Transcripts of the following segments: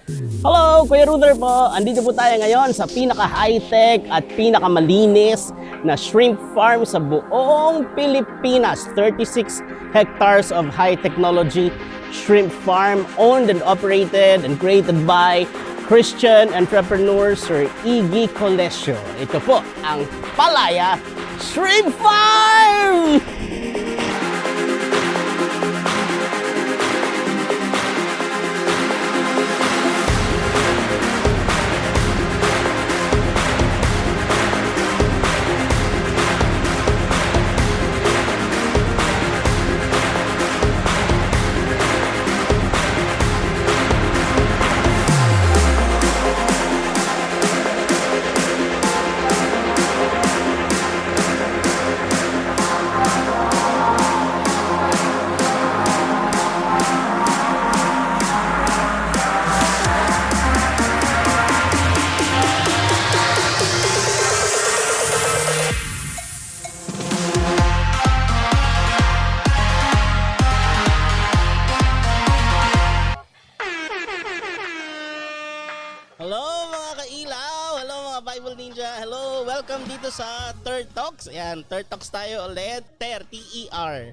Hello, Kuya Ruder po. Andito po tayo ngayon sa pinaka-high-tech at pinaka-malinis na shrimp farm sa buong Pilipinas. 36 hectares of high-technology shrimp farm owned and operated and created by Christian entrepreneur Sir Iggy Colesio. Ito po ang Palaya Shrimp Farm! Hello mga kailaw! Hello mga Bible Ninja! Hello! Welcome dito sa Third Talks. Ayan, Third Talks tayo ulit. T-E-R.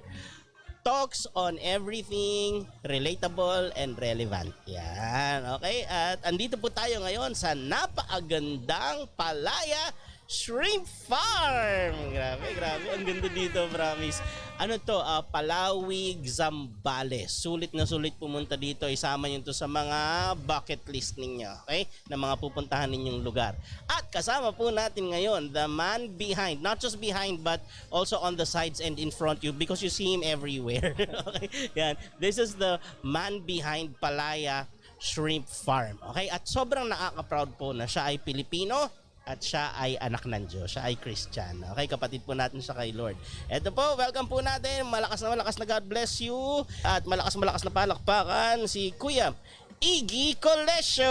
Talks on everything relatable and relevant. Yan, okay? At andito po tayo ngayon sa napakagandang Palaya Shrimp Farm. Grabe, grabe. Ang ganda dito, promise. Ano to? Palawig, Zambales. Sulit na sulit pumunta dito. Isama nyo to sa mga bucket list ninyo. Okay? Na mga pupuntahan ninyong lugar. At kasama po natin ngayon, the man behind. Not just behind, but also on the sides and in front you because you see him everywhere. Okay? Yan. This is the man behind Palaya Shrimp Farm. Okay? At sobrang nakaka-proud po na siya ay Pilipino at siya ay anak ng Diyos. Siya ay Christian. Okay, kapatid po natin siya kay Lord. Eto po, welcome po natin. Malakas na God bless you. At malakas na palakpakan si Kuya Iggy Colesio.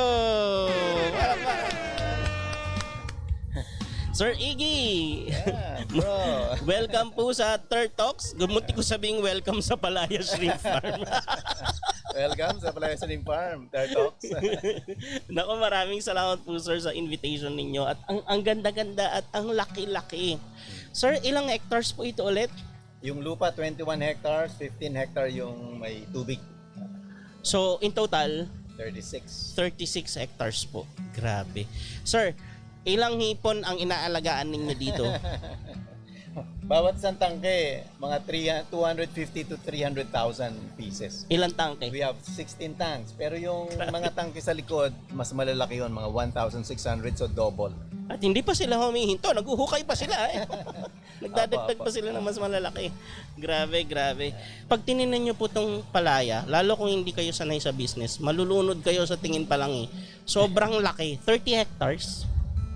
Sir Iggy. Yeah, bro. Welcome po sa Third Talks. Gumunti ko sabing welcome sa Palaya Shrimp Farm. Welcome sa Palaya Shrimp Farm, Third Talks. Naku, maraming salamat po sir sa invitation ninyo at ang ganda-ganda at ang laki-laki. Sir, ilang hectares po ito ulit? Yung lupa 21 hectares, 15 hectare yung may tubig. So, in total, 36. 36 hectares po. Grabe. Sir, ilang hipon ang inaalagaan ninyo dito? Bawat isang tangke, mga 250 to 300,000 pieces. Ilang tangke? We have 16 tanks, pero yung mga tangke sa likod, mas malalaki yun, mga 1,600, so double. At hindi pa sila humihinto, naguhukay pa sila eh. Nagdadagdag Apa. pa sila ng mas malalaki. Grabe, grabe. Pag tininan nyo po itong palaya, lalo kung hindi kayo sanay sa business, malulunod kayo sa tingin pa lang eh. Sobrang laki, 30 hectares.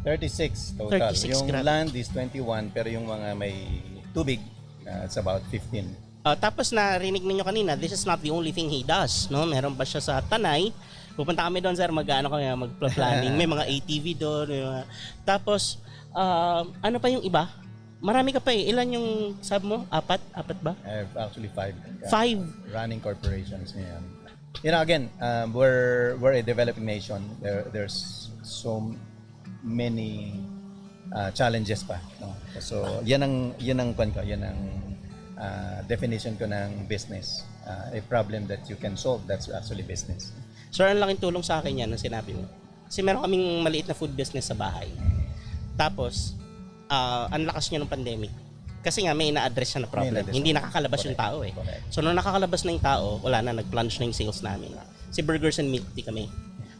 36 total. 36, Yung grabe. land is 21, pero yung mga may tubig, it's about 15. Tapos narinig ninyo kanina, this is not the only thing he does, no? Meron pa siya sa Tanay. Pupunta kami doon, sir, mag-planning. May mga ATV doon. Tapos, ano pa yung iba? Marami ka pa eh. Ilan yung sabi mo? Apat? Apat ba? I have actually 5. 5. Running corporations ngayon. You know, again, we're a developing nation. There's so many challenges pa. No? So, yan ang kwan ko, yan ang definition ko ng business. A problem that you can solve, that's actually business. Sir, ang laking tulong sa akin yan, ang sinabi mo. Kasi meron kaming maliit na food business sa bahay. Tapos, ang lakas niya ng pandemic. Kasi nga, may ina-address siya na problem. Hindi nakakalabas yung tao eh. Correct. So, nung nakakalabas na yung tao, wala na, nag-plunge na yung sales namin. Si Burgers and Milk Tea kami.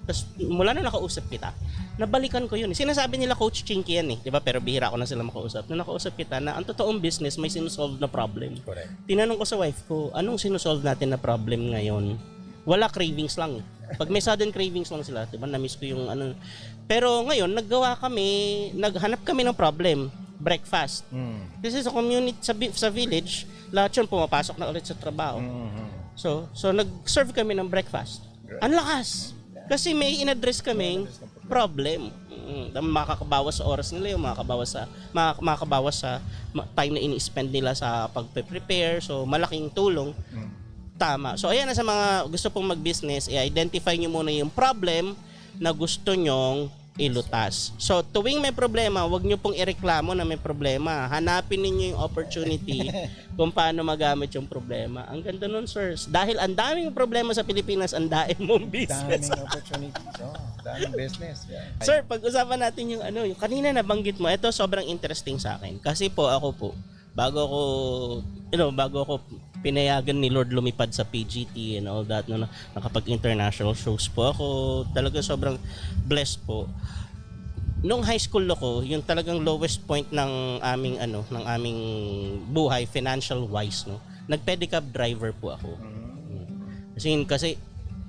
Tapos, mula nung nakausap kita, nabalikan ko yun. Sinasabi nila Coach Chinky yan eh. Diba? Pero bihira ko na sila makausap. Nung nakausap kita na ang totoong business may sinusolve na problem. Correct. Tinanong ko sa wife ko, anong sinusolve natin na problem ngayon? Wala, cravings lang. Pag may sudden cravings lang sila, diba? Na-miss ko yung ano. Pero ngayon, naghanap kami ng problem. Breakfast. This is a community sa village. Lahat yun pumapasok na ulit sa trabaho. So nag-serve kami ng breakfast. Ang lakas. Kasi may in-address kaming problem. Makakabawas sa oras nila, yung makakabawas sa time na ini-spend nila sa pagpe-prepare. So malaking tulong. Tama. So ayan na sa mga gusto pong mag-business, i-identify nyo muna yung problem na gusto nyong ilutas. So tuwing may problema, wag nyo pong ireklamo na may problema. Hanapin ninyo yung opportunity kung paano magamit yung problema. Ang ganda nun, sir. Dahil ang daming problema sa Pilipinas, ang daing mong business. Daming opportunities. Daming business. Yeah. Sir, pag-usapan natin yung yung kanina nabanggit mo, ito sobrang interesting sa akin. Kasi po ako po, bago ako pinayagan ni Lord lumipad sa PGT and all that, no, nakapag-international shows po ako, talaga sobrang blessed po. Nung high school ako, yung talagang lowest point ng aming buhay financial wise, no. Nag-pedicab driver po ako. Kasi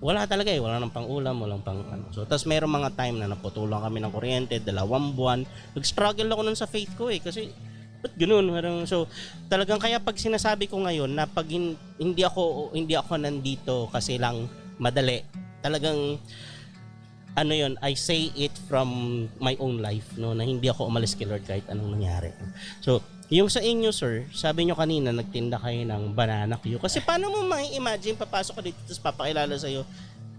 wala talaga wala nang pang-ulam, walang pang So, tas mayroong mga time na naputulan kami ng kuryente, 2 buwan. Nag-struggle ako nun sa faith ko kasi ba't ganun? So, talagang kaya pag sinasabi ko ngayon na pag hindi ako nandito kasi lang madali, talagang I say it from my own life, no, na hindi ako umalis kay Lord kahit anong nangyari. So, yung sa inyo, sir, sabi nyo kanina nagtinda kayo ng banana queue. Kasi paano mo mai-imagine papasok ka dito tapos papakilala sa'yo,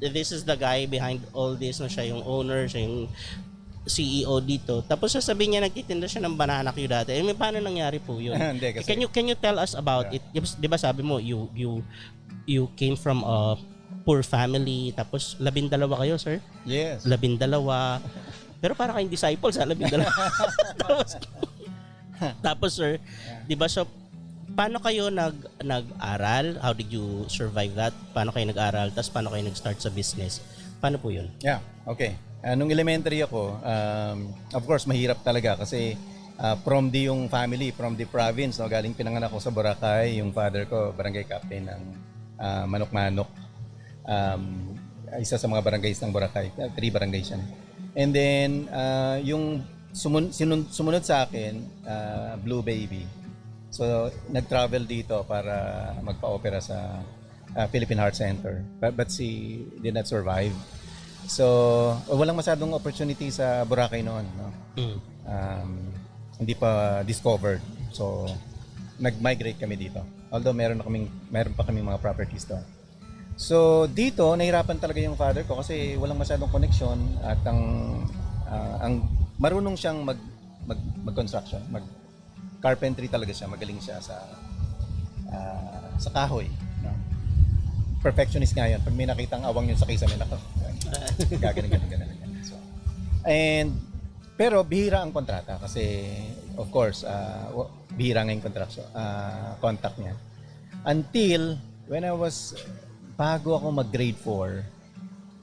this is the guy behind all this, no, siya yung owner, siya yung CEO dito. Tapos sasabihin niya nagtitinda siya ng banana queue dati. Paano nangyari po yun? Hindi, kasi, Can you tell us about it? 'Di ba sabi mo you came from a poor family, tapos 12 kayo, sir? yes. 12. Pero para kayong disciples, 12. Tapos sir, 'di ba, so paano kayo nag-aral? How did you survive that? Paano kayo nag-aral? Tapos paano kayo nag-start sa business? Paano po yun? Yeah, okay. Nung elementary ako, of course, mahirap talaga kasi from yung family, from the province, no, galing pinanganak ako sa Boracay. Yung father ko, barangay captain ng Manok-Manok. Isa sa mga barangays ng Boracay. 3 barangays yan. And then, yung sumunod sa akin, Blue Baby. So, nag-travel dito para magpa-opera sa Philippine Heart Center. But she did not survive. So, walang masyadong opportunity sa Boracay noon, no? Hindi pa discovered. So, nag-migrate kami dito. Although meron pa kaming mga properties doon. So, dito nahirapan talaga yung father ko kasi walang masyadong connection at ang marunong siyang mag-construction, mag-carpentry talaga siya, magaling siya sa kahoy, no? Perfectionist nga yan. Pag may nakitang awang yun sa kisame, gagaling. So, pero bihira ang kontrata kasi of course, bihira nga yung contact niya. Until when bago ako mag-grade 4,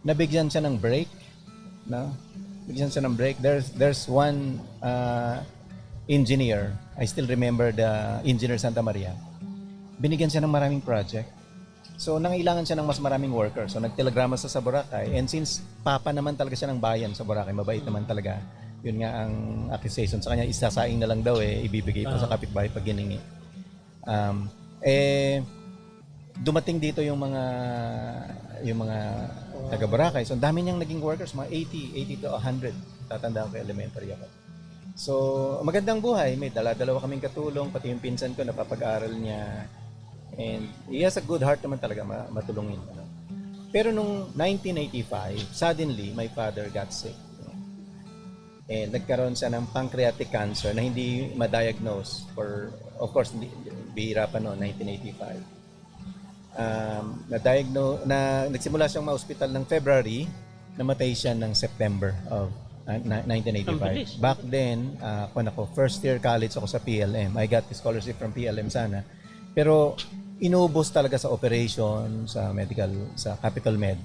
nabigyan siya ng break, no? Bigyan siya ng break. There's one engineer, I still remember the engineer Santa Maria. Binigyan siya ng maraming project. So, nangailangan siya ng mas maraming workers. So, nagtelegrama sa Boracay. And since papa naman talaga siya ng bayan sa Boracay, mabait naman talaga. Yun nga ang accusation sa kanya, isasaing na lang daw ibibigay pa sa kapitbahay pag giningi. Dumating dito yung mga taga Boracay. So, ang dami niyang naging workers, mga 80 to 100. Tatandaan ko, elementary ako. So, magandang buhay. May dala-dalawa kaming katulong, pati yung pinsan ko napapag-aral niya. And he has a good heart naman talaga matulungin. Ano? Pero nung 1985, suddenly, my father got sick. And nagkaroon siya ng pancreatic cancer na hindi ma-diagnose for, of course, bihira pa noon, 1985. Nagsimula siyang ma-hospital ng February, namatay siya ng September of 1985. Back then, first year college ako sa PLM. I got the scholarship from PLM sana. Pero inubos talaga sa operation, sa Capital Med.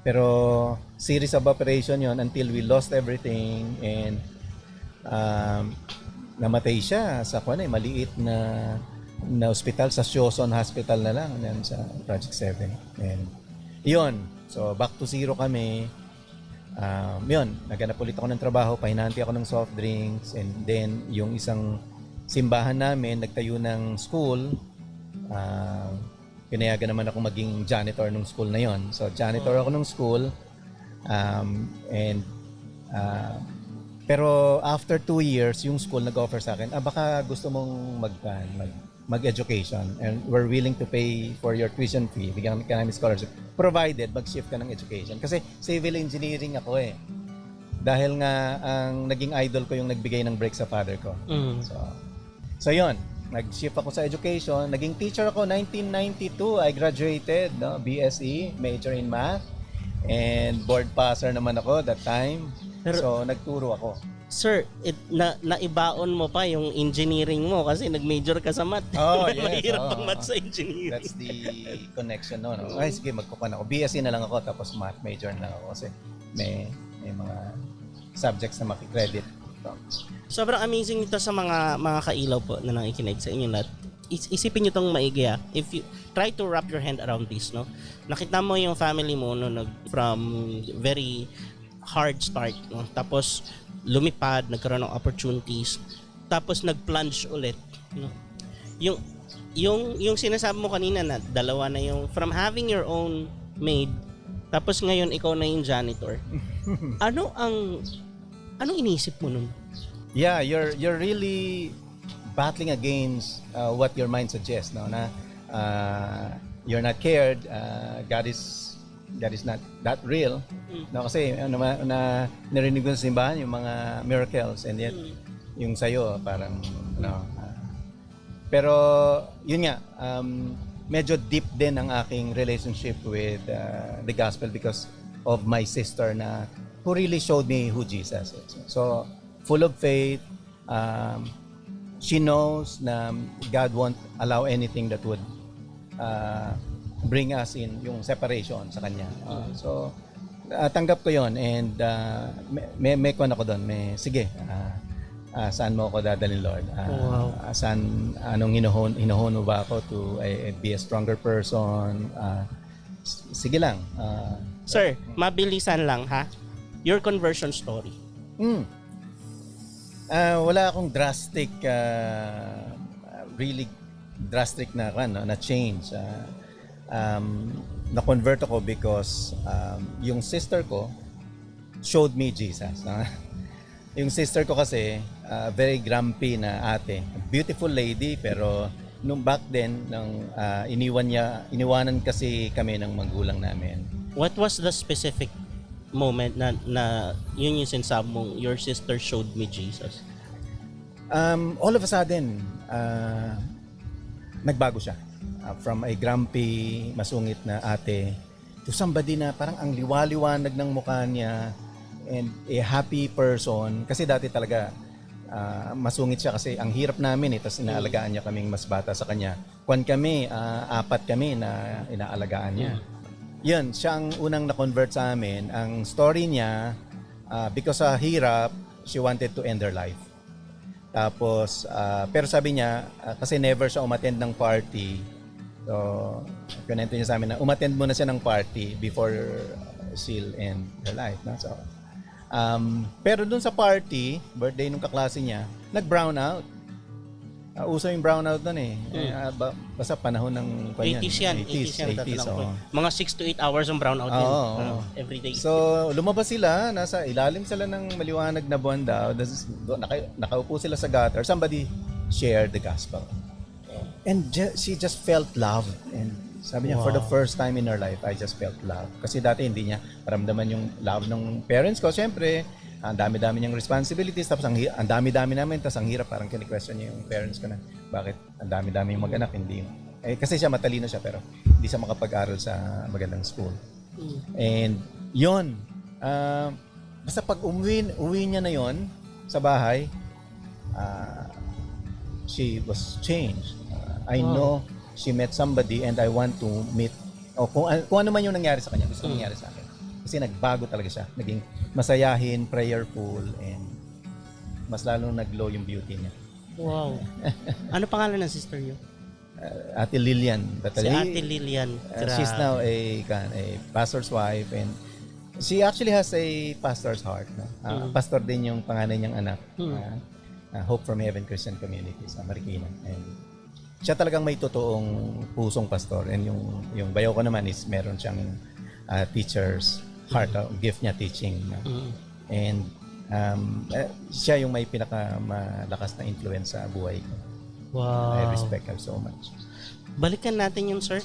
Pero series of operation yon until we lost everything and namatay siya sa maliit na hospital, sa Sioson Hospital na lang, yan sa Project 7. And yun, so back to zero kami. Yun, naghanap ulit ako ng trabaho, pahinanti ako ng soft drinks, and then yung isang simbahan namin, nagtayo ng school. Pinayagan naman ako maging janitor ng school na yon. So janitor ako ng school, pero after 2 years yung school nag-offer sa akin, baka gusto mong mag-education and we're willing to pay for your tuition fee, bigyan ka namin scholarship, provided mag-shift ka ng education. Kasi civil engineering ako eh. Dahil nga ang naging idol ko yung nagbigay ng break sa father ko. So yun, nag-shift ako sa education, naging teacher ako 1992, I graduated, no, BSE, major in math, and board passer naman ako that time. So nagturo ako. Sir, naibaon mo pa yung engineering mo kasi nag-major ka sa math. Oh, yes. Mahirap pang math sa engineering. That's the connection, no? Ay, sige, magkukuha ako. BSc na lang ako, tapos math major na lang ako kasi may mga subjects na makikredit. Sobrang amazing ito sa mga kailaw po na nakikinig sa inyo lahat. Isipin nyo itong maigi ha. If you try to wrap your hand around this, no? Nakita mo yung family mo no, from very hard start, no? Tapos lumipad, nagkaroon ng opportunities, tapos nag-plunge ulit, no? Yung sinasabi mo kanina na dalawa na yung from having your own maid, tapos ngayon ikaw na yung janitor. Anong inisip mo nun? Yeah, you're really battling against what your mind suggests, no? Na you're not cared, God is not that real. No, kasi na narinig ko sa simbahan yung mga miracles, and yet yung sa'yo parang pero yun nga, medyo deep din ang aking relationship with the gospel because of my sister na who really showed me who Jesus is. So full of faith, she knows na God won't allow anything that would bring us in yung separation sa kanya. So tanggap ko yon, and may kon ako doon, sige, saan mo ako dadalhin, Lord? Anong hinuhon mo ba ako to be a stronger person? Sige lang. Sir, mabilisan lang ha. Your conversion story. Wala akong drastic, really drastic na change. Na-convert ako because yung sister ko showed me Jesus. Yung sister ko kasi very grumpy na ate, beautiful lady, pero nung back then nung iniwanan kasi kami ng magulang namin. What was the specific moment na yun yung sinasabi mong your sister showed me Jesus? All of a sudden nagbago siya. From a grumpy, masungit na ate to somebody na parang ang liwaliwanag ng mukha niya and a happy person. Kasi dati talaga masungit siya kasi ang hirap namin tapos inaalagaan niya kaming mas bata sa kanya. Kami, 4 kami na inaalagaan niya. Yun, siya ang unang na-convert sa amin. Ang story niya, because sa hirap, she wanted to end her life. Tapos, pero sabi niya, kasi never siya umattend ng party. So, kunento niya sa amin na umattend muna siya ng party before she'll end her life. No? So, pero dun sa party, birthday nung kaklase niya, nag-brown out. Uso yung brownout nun eh. Basta panahon ng 80s yan. 80s. Mga 6 to 8 hours ang brownout din. Every day. So, lumabas sila, nasa ilalim sila ng maliwanag na buwan daw. Nakaupo sila sa gutter. Somebody shared the gospel. And she just felt love. And sabi niya, for the first time in her life, I just felt love. Kasi dati hindi niya maramdaman yung love ng parents ko. Siyempre, ang dami-dami niyang responsibilities, tapos ang dami-dami namin, tapos ang hirap, parang kini-question niya yung parents ko na, bakit ang dami-dami yung mag-anak, hindi. Kasi siya, matalino siya, pero hindi siya makapag-aral sa magandang school. And yun, basta pag uwi niya na yon sa bahay, she was changed. I know she met somebody and I want to meet, kung ano man yung nangyari sa kanya, gusto nangyari sa akin. Kasi nagbago talaga siya. Naging masayahin, prayerful, and mas lalong nag-glow yung beauty niya. Wow. Ano pangalan ng sister niyo? Ate Lilian. Si Ate Lilian. She's now a pastor's wife, and she actually has a pastor's heart. No? Pastor din yung panganay niyang anak. Hope from Heaven Christian Community sa Marikina. And siya talagang may totoong pusong pastor. And yung bayaw ko naman is meron siyang teacher's heart, gift niya teaching. No? And siya yung may pinakamalakas na influence sa buhay ko. Wow. I respect her so much. Balikan natin yun, sir.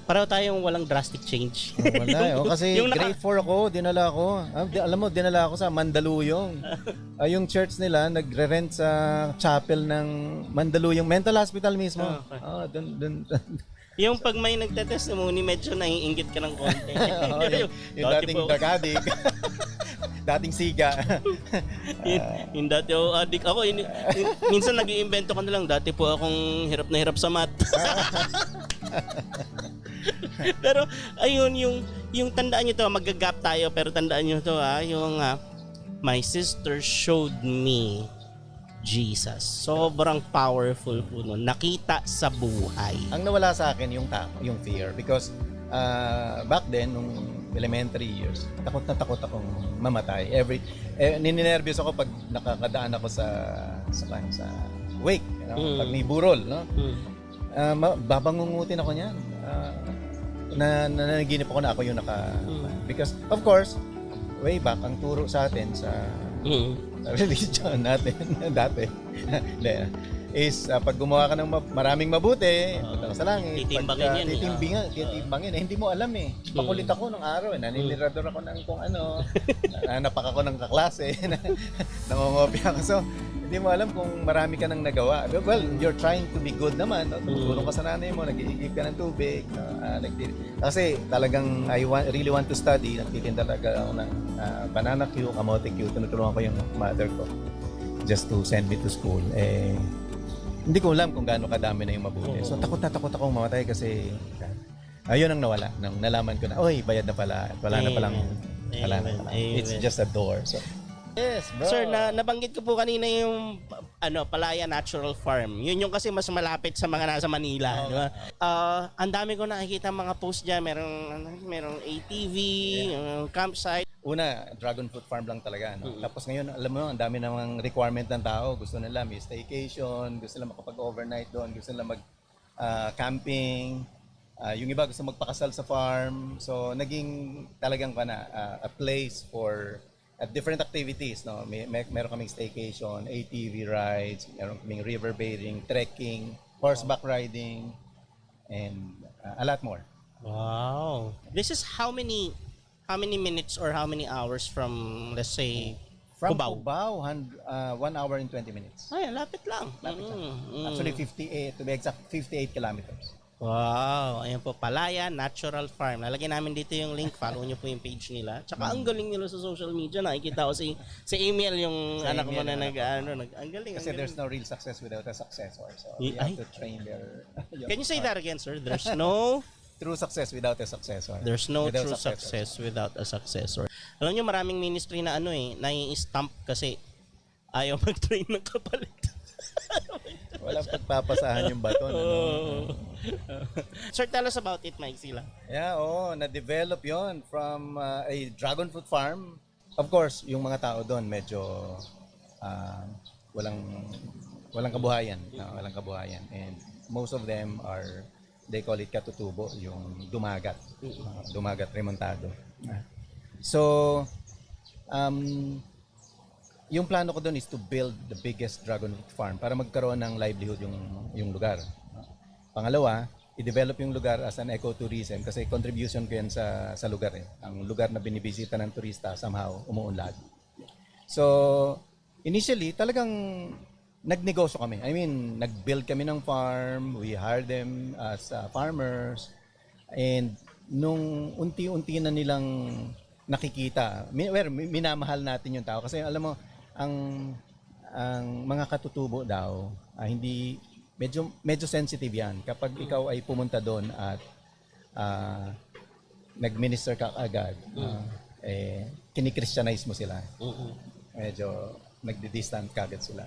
Pareho tayong walang drastic change. Wala. Kasi yung grade 4 ako, dinala ako. Alam mo, dinala ako sa Mandaluyong. Yung church nila, nagre-rent sa chapel ng Mandaluyong Mental Hospital mismo. Okay. Dun. Yung pag may nagte-testimony, medyo naiinggit ka ng konti. yung dating drug-addict. Dating siga. Yung dati addict ako. Minsan nag-iimbento ka na lang. Dati po akong hirap na hirap sa math. Pero ayun, yung tandaan nyo to, mag-gap tayo, pero tandaan nyo to yung my sister showed me Jesus. Sobrang powerful po nun. Nakita sa buhay. Ang nawala sa akin yung fear because back then nung elementary years, takot akong mamatay. Nininervyos ako pag nakakadaan ako sa wake, you know? Pag may burol, no? Babangungutin ako niyan. Nanaginip ako na ako yung because of course, way back ang turo sa atin sa religion natin dati is pag gumawa ka ng maraming mabuti, punta ka sa langit. Titimbangin yan. Titimbangin. Hindi mo alam eh. Pakulit ako nung araw. Naninirador ako ng kung ano. Napak ako ng kaklase. Nangongopya ako. So, hindi mo alam kung marami ka nang nagawa. Well, you're trying to be good naman. No? Tumutulong ka sa nanay mo. Nag-iigib ka ng tubig. No? Kasi talagang really want to study. Nagtitinda talaga ako ng banana Q, kamote Q. Tinutulungan ko yung mother ko just to send me to school. Hindi ko alam kung gaano kadami na yung mabuti. So takot akong mamatay kasi ayun ang nawala. Nang nalaman ko na, oy, bayad na pala. Wala na palang. It's just a door. So yes, bro. Sir, nabanggit ko po kanina yung Palaya Natural Farm. Yun yung kasi mas malapit sa mga nasa Manila, di ba? Ang dami ko nakikita mga post diyan, merong ATV, campsite. Una, dragon fruit farm lang talaga, no? Tapos ngayon, alam mo, ang dami namang requirement ng tao. Gusto nila may staycation, gusto nila makapag-overnight doon, gusto nila mag-camping. Yung iba gusto magpakasal sa farm. So, naging talagang a place for different activities, no? Meron kaming staycation, ATV rides, meron kaming river bathing, trekking, horseback riding, and a lot more. Wow. This is how many minutes or how many hours from, let's say, From Cubao? Cubao, 1 hour and 20 minutes. Ay, lapit lang. Actually, 58, to be exact, 58 kilometers. Wow, ayan po, Palaya Natural Farm. Lalagyan namin dito yung link, follow nyo po yung page nila. Tsaka ang galing nila sa social media. Nakikita ko si Emil, yung anak mo na ang galing. Kasi there's no real success without a successor. So you have to train their... Can you say that again, sir? There's no... True success without a successor. There's no true success without a successor. Alam nyo, maraming ministry na nai-stamp kasi ayaw mag-train ng kapalit. Walang pagpapasahan yung baton. Sir, tell us about it, Mike Sila. Yeah, na-develop yon from a dragon fruit farm. Of course, yung mga tao doon medyo walang kabuhayan. Walang kabuhayan. And most of them are, they call it katutubo, yung dumagat. Dumagat remontado. So, yung plano ko doon is to build the biggest dragon fruit farm para magkaroon ng livelihood yung lugar. Pangalawa, i-develop yung lugar as an ecotourism kasi contribution ko yan sa lugar. Ang lugar na binibisita ng turista somehow umuunlad. So, initially, talagang nagnegosyo kami. I mean, nag-build kami ng farm, we hired them as farmers, and nung unti-unti na nilang nakikita, minamahal natin yung tao kasi alam mo, ang mga katutubo daw, hindi medyo sensitive yan. Kapag ikaw ay pumunta doon at nag-minister ka agad, kini-Christianize mo sila. Medyo nagdi-distant kagad sila.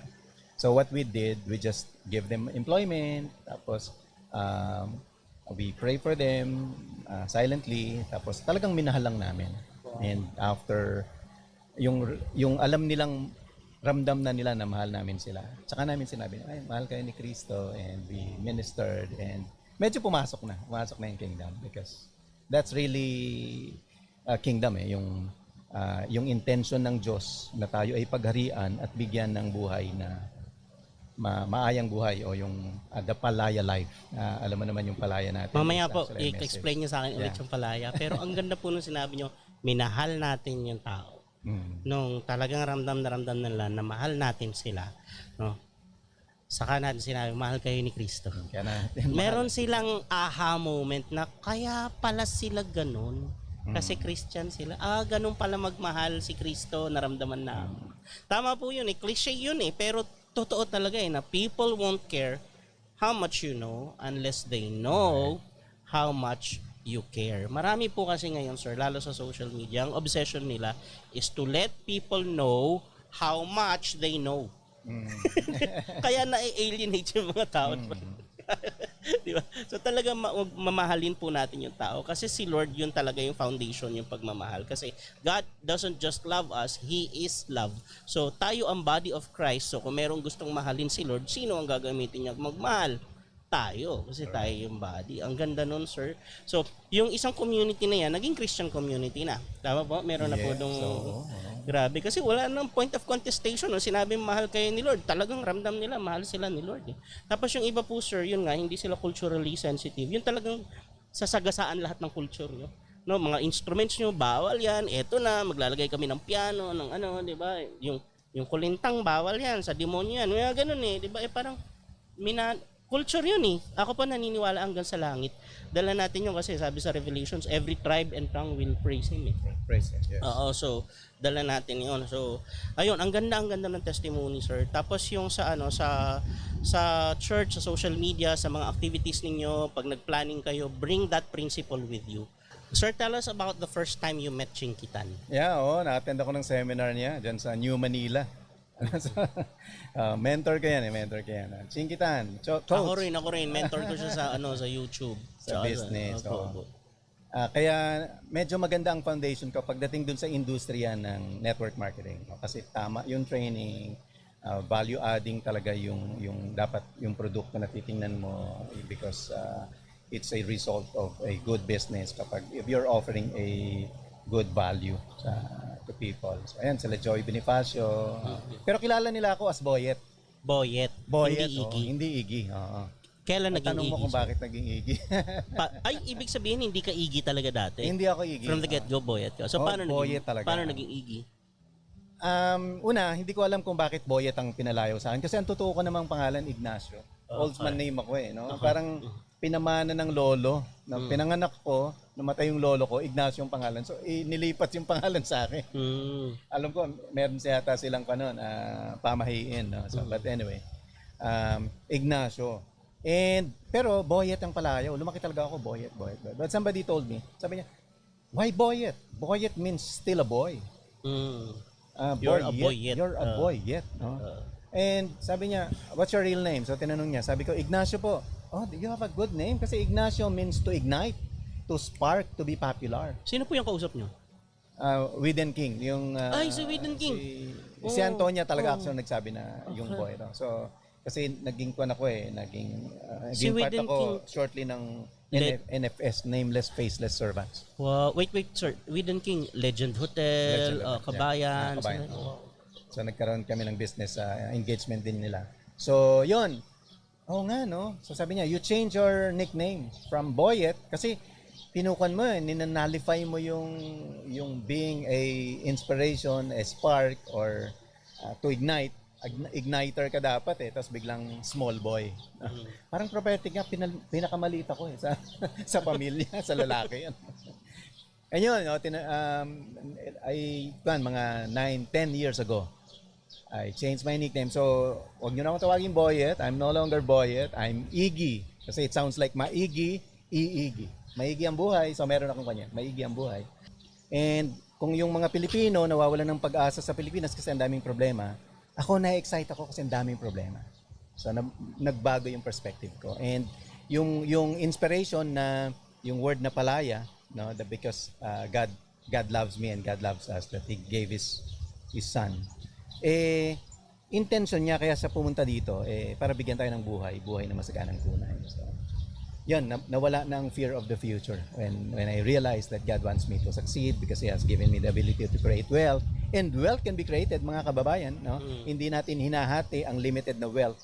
So what we did, we just give them employment, tapos we pray for them silently, tapos talagang minahal lang namin. And after yung alam nilang, ramdam na nila na mahal namin sila. Tsaka namin sinabi, ay, mahal kayo ni Cristo, and we ministered, and medyo pumasok na yung kingdom because that's really kingdom yung intention ng Diyos na tayo ay pagharian at bigyan ng buhay na maayang buhay o yung the palaya life. Alam mo naman yung palaya natin. Mamaya It's po, actually a message. i-explain niyo sa akin ulit Yeah. yung palaya. Pero ang ganda po nung sinabi niyo, minahal natin yung tao. Nung talagang ramdam na ramdam nila na mahal natin sila, no? Saka natin sinabi, mahal kayo ni Kristo. Kaya natin Meron silang aha moment na kaya pala sila ganun. Kasi Christian sila. Ganun pala magmahal si Kristo, naramdaman na. Tama po yun eh. Cliche yun eh. Pero totoo talaga eh na people won't care how much you know unless they know how much you care. Marami po kasi ngayon, sir, lalo sa social media, ang obsession nila is to let people know how much they know. Kaya na-alienate yung mga tao. Di ba? So talaga mamahalin po natin yung tao kasi si Lord yun talaga yung foundation yung pagmamahal kasi God doesn't just love us, He is love. So tayo ang body of Christ. So kung merong gustong mahalin si Lord, sino ang gagamitin niya magmahal? Tayo, kasi tayo yung body. Ang ganda nun, sir. So, yung isang community na yan, naging Christian community na. Tama po? Meron na po nung... Grabe, kasi wala nang point of contestation. No? Sinabi mahal kayo ni Lord, talagang ramdam nila, mahal sila ni Lord. Eh. Tapos yung iba po, sir, yun nga, hindi sila culturally sensitive. Yun talagang sasagasaan lahat ng culture nyo. No, mga instruments nyo, bawal yan. Eto na, maglalagay kami ng piano, ng ano, di ba? Yung kulintang, bawal yan. Sa demonyo yan. Mga ganun eh, di ba? Parang, culture yun eh. Ako pa naniniwala hanggang sa langit. Dala natin yun kasi sabi sa Revelations, every tribe and tongue will praise Him eh. Praise Him, yes. Oo, so dala natin yun. So, ayun, ang ganda ng testimony, sir. Tapos yung sa church, sa social media, sa mga activities ninyo, pag nag-planning kayo, bring that principle with you. Sir, tell us about the first time you met Chinkitan. Yeah, na-attend ako ng seminar niya dyan sa New Manila. Mentor ka yan. Chinkitan, Coach. Ako rin. Mentor ko siya sa YouTube. Sa business. Kaya medyo maganda ang foundation ko pagdating dun sa industriya ng network marketing. Kasi tama yung training, value adding talaga yung dapat yung produkto na titingnan mo because it's a result of a good business kapag if you're offering a good value to people. So ayan, sila Joey Bonifacio. Pero kilala nila ako as Boyet. Boyet. Hindi Iggy. Hindi Iggy. Oo. Kailan naging Tanong mo Iggy? kung bakit naging Iggy. Ibig sabihin hindi ka Iggy talaga dati? Hindi ako Iggy. From the get-go, Boyet ka. So paano Boyet talaga. Paano naging Iggy? Una, hindi ko alam kung bakit Boyet ang pinalayo sa akin. Kasi ang totoo ko namang pangalan, Ignacio. Oldsman name ako eh. No? Parang pinamana ng lolo. Na pinanganak ko, namatay yung lolo ko, Ignacio yung pangalan. So, nilipat yung pangalan sa akin. Alam ko, meron yata silang pamahiin. No? So, but anyway, Ignacio. Pero Boyet ang palayaw. Lumaki talaga ako, Boyet. But somebody told me, sabi niya, why Boyet? Boyet means still a boy. You're a boy yet. You're a boy yet. No? And sabi niya, what's your real name? So tinanong niya, sabi ko, Ignacio po. Oh, you have a good name kasi Ignacio means to ignite, to spark, to be popular. Sino po yung kausap niyo? Widen King. Si Widen King. Si Antonia talaga actually nagsabi na yung boy. No? So, kasi naging kuwan ako naging part Widen ako King, shortly ng NFS, Nameless Faceless Servants. Wow, wait, sir. Widen King, Legend Hotel, Kabayan. Kabayan. So nagkaroon kami ng business engagement din nila. So, yun. Oo nga, no? So sabi niya, you change your nickname from Boyet kasi pinukan mo, ninanalify mo yung being a inspiration, a spark, or to ignite. Igniter ka dapat tapos biglang small boy. Parang prophetic nga, pinakamaliit ako sa pamilya, sa lalaki yan. Ayun, mga 9-10 years ago, I changed my nickname. So, wag nyo na akong tawagin Boyet. I'm no longer Boyet. I'm Iggy. Kasi it sounds like maigi, iigi. Maigi ang buhay. So, meron akong kanya. Maigi ang buhay. And kung yung mga Pilipino nawawalan ng pag-asa sa Pilipinas kasi ang daming problema, ako na-excite ako kasi ang daming problema. So, nagbago yung perspective ko. And yung inspiration na yung word na palaya, no, because God loves me and God loves us, that He gave His Son. Intention niya kaya sa pumunta dito para bigyan tayo ng buhay na masaganang tunay. So, yun, nawala na ang fear of the future when I realized that God wants me to succeed because He has given me the ability to create wealth. And wealth can be created, mga kababayan, no? Hindi natin hinahati ang limited na wealth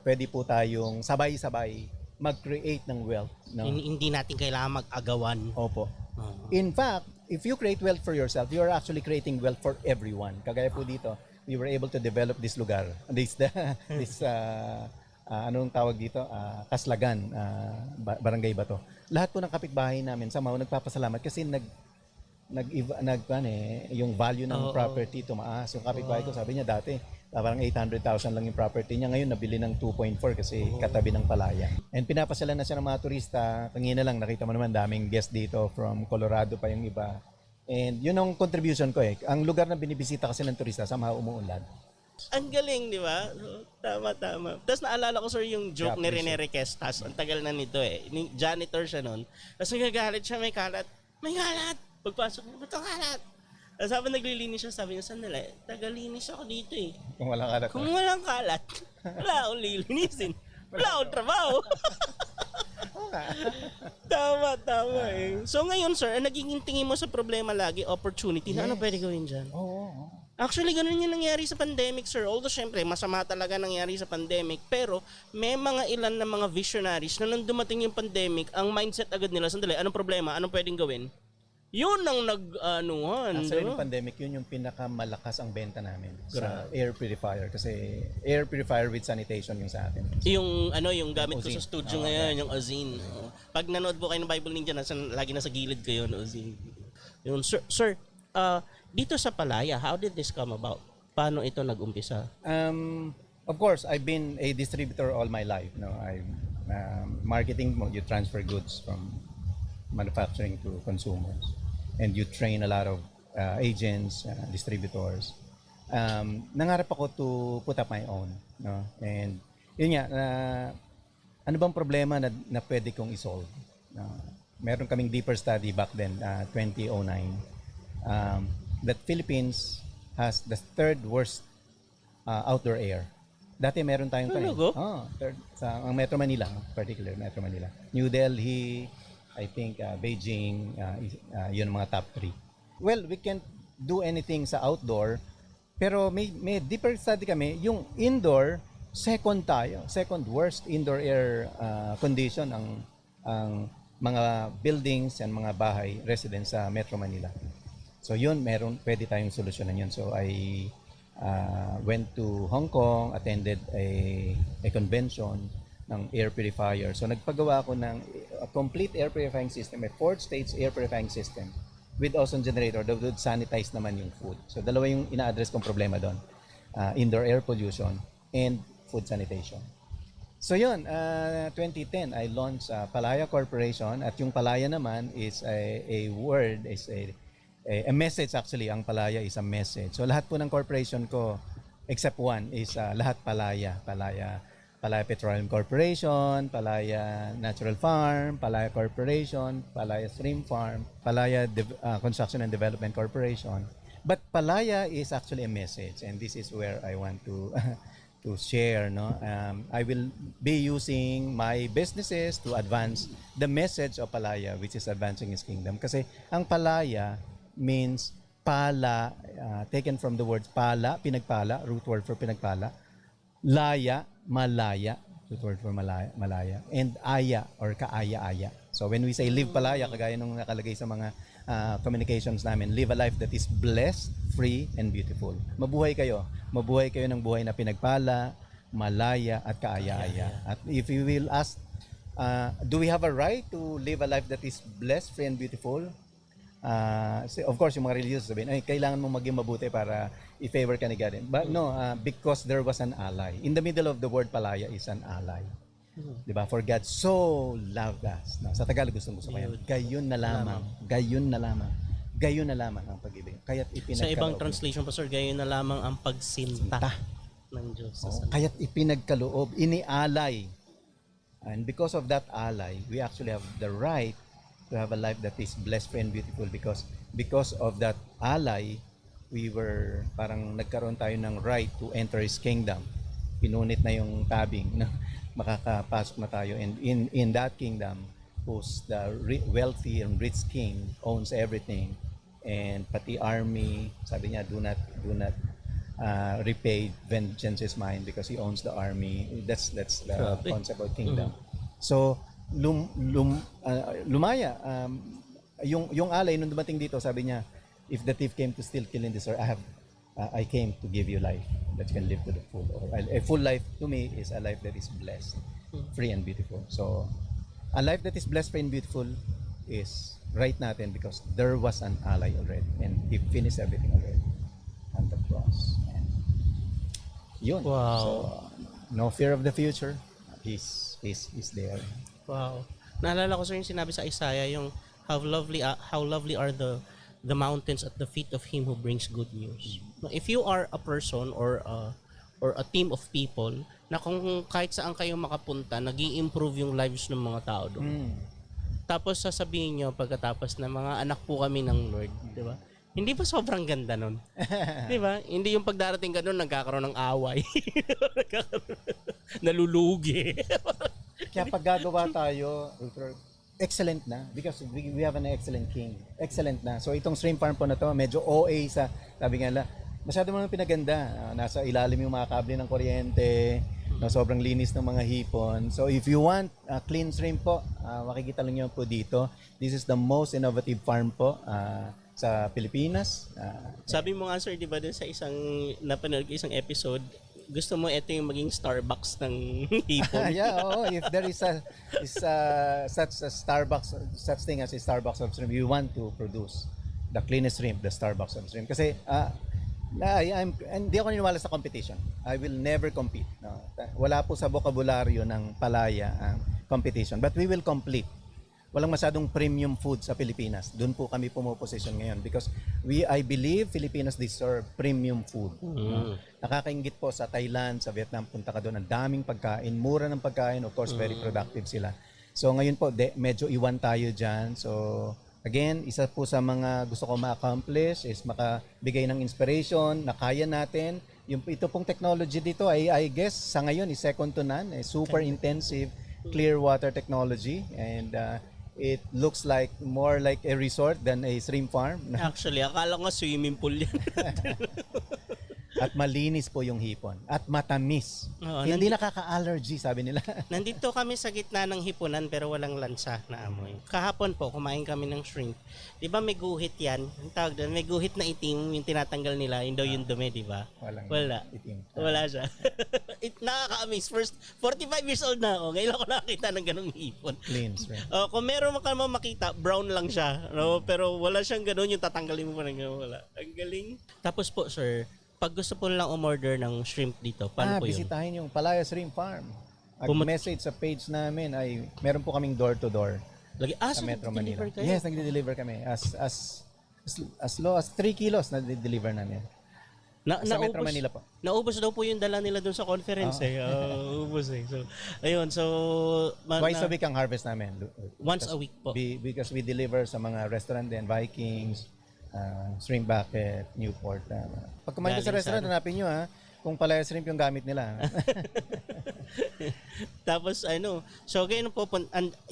pwede po tayong sabay-sabay mag-create ng wealth. No? Hindi natin kailangan mag-agawan. Opo. Oo. In fact, if you create wealth for yourself, you are actually creating wealth for everyone. Kagaya po dito, we were able to develop this lugar, this anong tawag dito, Kaslagan, Barangay Bato. Lahat po ng kapitbahay namin sa Mau nagpapasalamat kasi yung value ng property tumaas. Yung kapitbahay ko sabi niya dati, parang 800,000 lang yung property niya. Ngayon nabili ng 2.4 kasi katabi ng palaya. And pinapasyalan na siya ng mga turista. Kanina lang nakita mo naman daming guest dito from Colorado pa yung iba. And yun ang contribution ko eh. Ang lugar na binibisita kasi ng turista sa mga umuunlad. Ang galing, di ba? Tama. Tapos naalala ko, sir, yung joke ni Rene Requestas. Ang tagal na nito eh. Janitor siya nun. Tapos nagagalit siya, may kalat. May kalat! Pagpasok niya, ba't ang kalat? Tapos habang naglilinis siya, sabi niya, sandali, tagalinis ako dito eh. Kung walang kalat. Kung walang kalat, wala akong lilinisin. Wala akong trabaho. Tama eh. So ngayon, sir, ang nagiging tingin mo sa problema lagi, opportunity, na ano pwede gawin dyan? Oo. Actually, ganun yung nangyari sa pandemic, sir. Although, syempre, masama talaga nangyari sa pandemic. Pero, may mga ilan na mga visionaries na nung dumating yung pandemic, ang mindset agad nila, sandali, anong problema? Anong pwedeng gawin? Yun ang nag-anuhan. Actually, yung pandemic, yun yung pinakamalakas ang benta namin sa air purifier. Kasi air purifier with sanitation yung sa atin. Yung gamit ko Ozine. sa studio ngayon, yung Ozine. Pag nanood po kayo ng Bible Ninja, lagi nasa gilid ko yun, Ozine. Yun, sir, dito sa Palaya, how did this come about? Paano ito nag-umpisa? Of course, I've been a distributor all my life. No, marketing, you transfer goods from manufacturing to consumers, and you train a lot of agents, distributors. Nangarap ako to put up my own, no? And yun nga, ano bang problema na pwede kong isolve? Meron kaming deeper study back then, 2009, that Philippines has the third worst outdoor air. Dati meron tayong third sa Metro Manila, particular Metro Manila. New Delhi, I think Beijing, yun ang mga top 3. Well, we can't do anything sa outdoor, pero may deeper study kami, yung indoor, second worst indoor air condition ang mga buildings and mga bahay, residents sa Metro Manila. So yun, pwede tayong solusyonan yun. So I went to Hong Kong, attended a convention ng air purifier. So nagpagawa ako ng a complete air purifying system, a 4 states air purifying system with ozone generator that would sanitize naman yung food. So dalawa yung ina-address kong problema doon. Indoor air pollution and food sanitation. So yun, 2010 I launched Palaya Corporation, at yung Palaya naman is a word, is a message actually. Ang Palaya is a message. So lahat po ng corporation ko except one is lahat Palaya. Palaya Petroleum Corporation, Palaya Natural Farm, Palaya Corporation, Palaya Stream Farm, Palaya Construction and Development Corporation. But Palaya is actually a message, and this is where I want to to share. No, I will be using my businesses to advance the message of Palaya, which is advancing His kingdom. Kasi ang Palaya means pala, taken from the word pala, pinagpala, root word for pinagpala. Laya, malaya, root word for malaya, and aya or kaaya-aya. So when we say live Palaya, kagaya nung nakalagay sa mga communications namin, live a life that is blessed, free, and beautiful. Mabuhay kayo ng buhay na pinagpala, malaya, at kaaya-aya. At if you will ask, do we have a right to live a life that is blessed, free, and beautiful? Of course, yung mga religious sabihin, ay, kailangan mo maging mabuti para i-favor ka ni God. But no, because there was an ally. In the middle of the word Palaya is an ally. Diba? For God so loved us. No, sa Tagalog gusto ko yan. Gayon na lamang ang pag-ibig. Kaya't ipinagkaloob. Sa ibang translation pa, sir, gayon na lamang ang pagsinta ng Diyos. Kaya't ipinagkaloob, inialay. And because of that ally, we actually have the right to have a life that is blessed, free, and beautiful, because of that ally, we were parang nagkaroon tayo ng right to enter His kingdom. Pinunit na yung tabing na makakapasok na tayo, and in that kingdom, who's the wealthy and rich king owns everything, and pati army, sabi niya, do not repaid, vengeance is mine because he owns the army. That's the Grabe. concept of kingdom. So lumaya yung alay nung dumating dito, sabi niya, if the thief came to steal, kill and destroy, I came to give you life that you can live to the full. Or a full life to me is a life that is blessed, free and beautiful. So a life that is blessed, free and beautiful is right natin because there was an ally already and he finished everything already on the cross. And yun. Wow. So no fear of the future. He's there. Wow. Naalala ko sir yung sinabi sa Isaiah yung how lovely are the mountains at the feet of him who brings good news. If you are a person or a team of people na kung kahit saan kayo makapunta, nag-i-improve yung lives ng mga tao doon. Tapos sasabihin nyo pagkatapos na mga anak po kami ng Lord, di ba? Hindi ba sobrang ganda nun? Di ba? Hindi yung pagdarating ka doon, nagkakaroon ng away. Nalulugi. Kaya pag gagawa tayo, excellent na because we have an excellent king. Excellent na. So itong shrimp farm po na to, medyo OA sa, sabi nga nila, masyado mo pinaganda. Nasa ilalim yung mga kable ng kuryente, no, sobrang linis ng mga hipon. So if you want clean shrimp po, makikita lang nyo po dito. This is the most innovative farm po sa Pilipinas. Sabi mo nga sir, di ba, sa isang napanood ko isang episode, gusto mo ito yung maging Starbucks ng hipon. Yeah, oo. If there is such a Starbucks, such thing as a Starbucks of shrimp, you want to produce the cleanest shrimp, the Starbucks of shrimp. Kasi hindi ako niniwala sa competition. I will never compete. No? Wala po sa bokabularyo ng palaya ang competition. But we will complete. Walang masyadong premium food sa Pilipinas. Doon po kami pumuposition ngayon because I believe Filipinas deserve premium food. Nakakaingit po sa Thailand, sa Vietnam, punta ka doon, ang daming pagkain, mura ng pagkain, of course, very productive sila. So ngayon po, medyo iwan tayo dyan. So again, isa po sa mga gusto ko ma-accomplish is makabigay ng inspiration na kaya natin. Ito pong technology dito, I guess, sa ngayon is second to none. Super intensive, clear water technology. And it looks like more like a resort than a shrimp farm. Actually, akala ko swimming pool yan. At malinis po yung hipon. At matamis. Hindi nakaka-allergy, sabi nila. Nandito kami sa gitna ng hipunan pero walang lansa na amoy. Kahapon po, kumain kami ng shrimp. Di ba may guhit yan? Ang tawag doon, may guhit na itim yung tinatanggal nila, yun daw yung dumi, di ba? Wala. Itim. Wala siya. Nakaka-amaze. First, 45 years old na ako. Ngayon ako nakakita ng ganung hipon. Clean shrimp. Kung meron ka naman makita, brown lang siya. No? Pero wala siyang ganun, yung tatanggalin mo pa ng ganun. Wala. Ang galing. Tapos po, sir, pag gusto po lang umorder ng shrimp dito, paano po yun? Bisitahin yung Palaya Shrimp Farm. Message sa page namin ay meron po kaming door-to-door sa Metro Manila. Kayo? Yes, nagde-deliver kami. As low as 3 kilos na deliver namin. Sa Metro Manila po. Naubos daw po yung dala nila doon sa conference ubos eh. So, ayun. So, twice a week ang harvest namin. Once a week po. Because we deliver sa mga restaurant din, Vikings, Shrimp Bucket, Newport. Pag kumain ka sa restaurant, hanapin nyo kung Palaya Shrimp yung gamit nila. Tapos so ganyan po,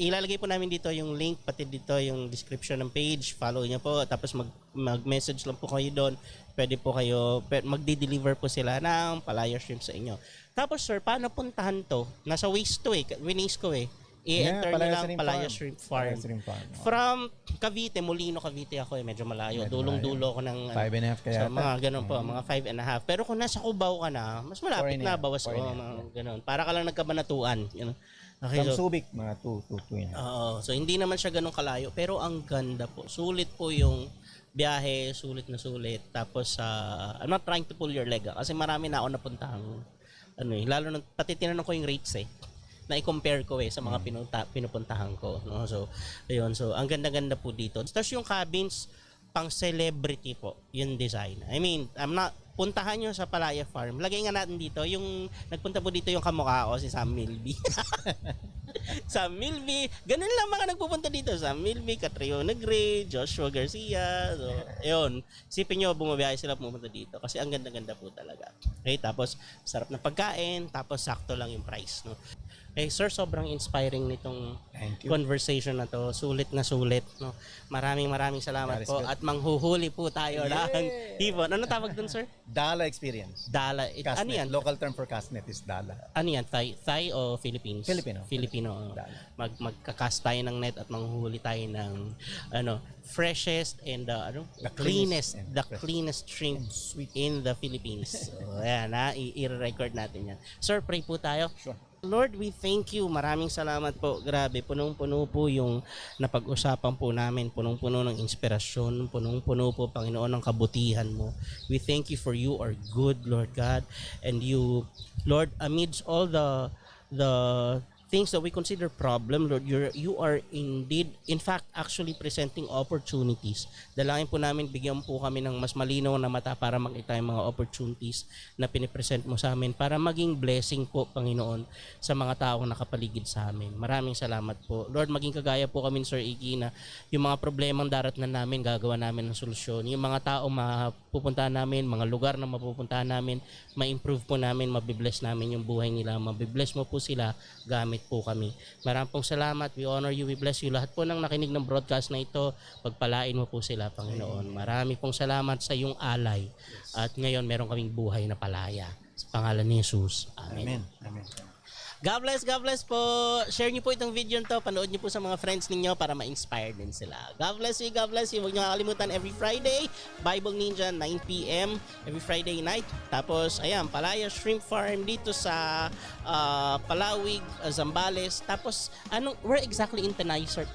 ilalagay po namin dito yung link, pati dito yung description ng page, follow nyo po, tapos mag-message lang po kayo doon, pwede po kayo, magdi-deliver po sila ng Palaya Shrimp sa inyo. Tapos sir, paano puntahan to? Nasa Waze to Winis ko i-enter nyo lang Palaya Shrimp Farm. From Cavite, Molino, Cavite ako medyo malayo. Dulong-dulo ako ng 5.5 kaya. So mga ganun po, mga 5.5. Pero kung nasa Cubao ka na, mas malapit na, bawas mga ganun. Para ka lang nagkabanatuan. Okay, From Subic, mga 2.5. So hindi naman siya ganun kalayo. Pero ang ganda po. Sulit po yung biyahe, sulit na sulit. Tapos, I'm not trying to pull your leg. Kasi marami na ako napuntahan. Lalo na, pati tinanong ko yung rates na i-compare ko sa mga pinupuntahan ko, no? So ayun, so ang ganda-ganda po dito. Tapos yung cabins pang celebrity po yung design. I mean, puntahan nyo sa Palaya Farm. Lagay nga natin dito yung nagpunta po dito yung kamukha ko, si Sam Milby. Sam Milby, ganun lang mga nagpupunta dito. Sam Milby, Catriona Gray, Joshua Garcia. So ayun, isipin nyo bumabiyahe sila pumunta dito kasi ang ganda-ganda po talaga. Okay, tapos sarap na pagkain, tapos sakto lang yung price, no? Eh sir, sobrang inspiring nitong Thank you. conversation na to. Sulit na sulit, no. Maraming salamat That is po good. at manghuhuli po tayo ng ibon. Ano tawag dun, sir? Dala experience. Dala. Ano Castnet. yan? Local term for castnet is dala. Ano yan? Thai o Philippines? Filipino. Filipino. Dala. Magka-cast tayo ng net at manghuhuli tayo ng freshest and The cleanest, cleanest and the fresh. cleanest shrimp And sweet. in the Philippines. So, ayan ha, i-record natin yan. Sir, pray po tayo. Sure. Lord, we thank you. Maraming salamat po. Grabe, punong-puno po yung napag-usapan po namin. Punong-puno ng inspirasyon. Punong-puno po, Panginoon, ng kabutihan mo. We thank you for you are good, Lord God. And you, Lord, amidst all the things that we consider problem, Lord, you are indeed, in fact, actually presenting opportunities. Dalangin po namin, bigyan po kami ng mas malinaw na mata para makita yung mga opportunities na pinipresent mo sa amin para maging blessing po, Panginoon, sa mga taong nakapaligid sa amin. Maraming salamat po. Lord, maging kagaya po kami, Sir Iggy, na yung mga problemang darat na namin, gagawa namin ng solusyon. Yung mga taong mapupuntahan namin, mga lugar na mapupuntahan namin, ma-improve po namin, mabibless namin yung buhay nila, mabibless mo po sila, gamit po kami. Maraming pong salamat. We honor you. We bless you. Lahat po ng nakinig ng broadcast na ito, pagpalain mo po sila, Panginoon. Marami pong salamat sa iyong alay. At ngayon, meron kaming buhay na palaya. Sa pangalan ni Jesus. Amen. Amen. Amen. God bless po. Share niyo po itong video nito. Panood niyo po sa mga friends ninyo para ma-inspire din sila. God bless you. God bless you. Huwag niyo kakalimutan every Friday, Bible Ninja, 9 p.m. every Friday night. Tapos, ayan, Palaya Shrimp Farm dito sa Palawig, Zambales. Tapos, where exactly in Tanay, sir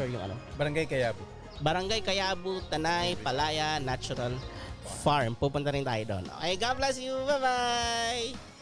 yung Barangay Kayabu. Barangay Kayabu, Tanay, Palaya Natural Farm. Pupunta rin tayo doon. Okay, God bless you. Bye-bye!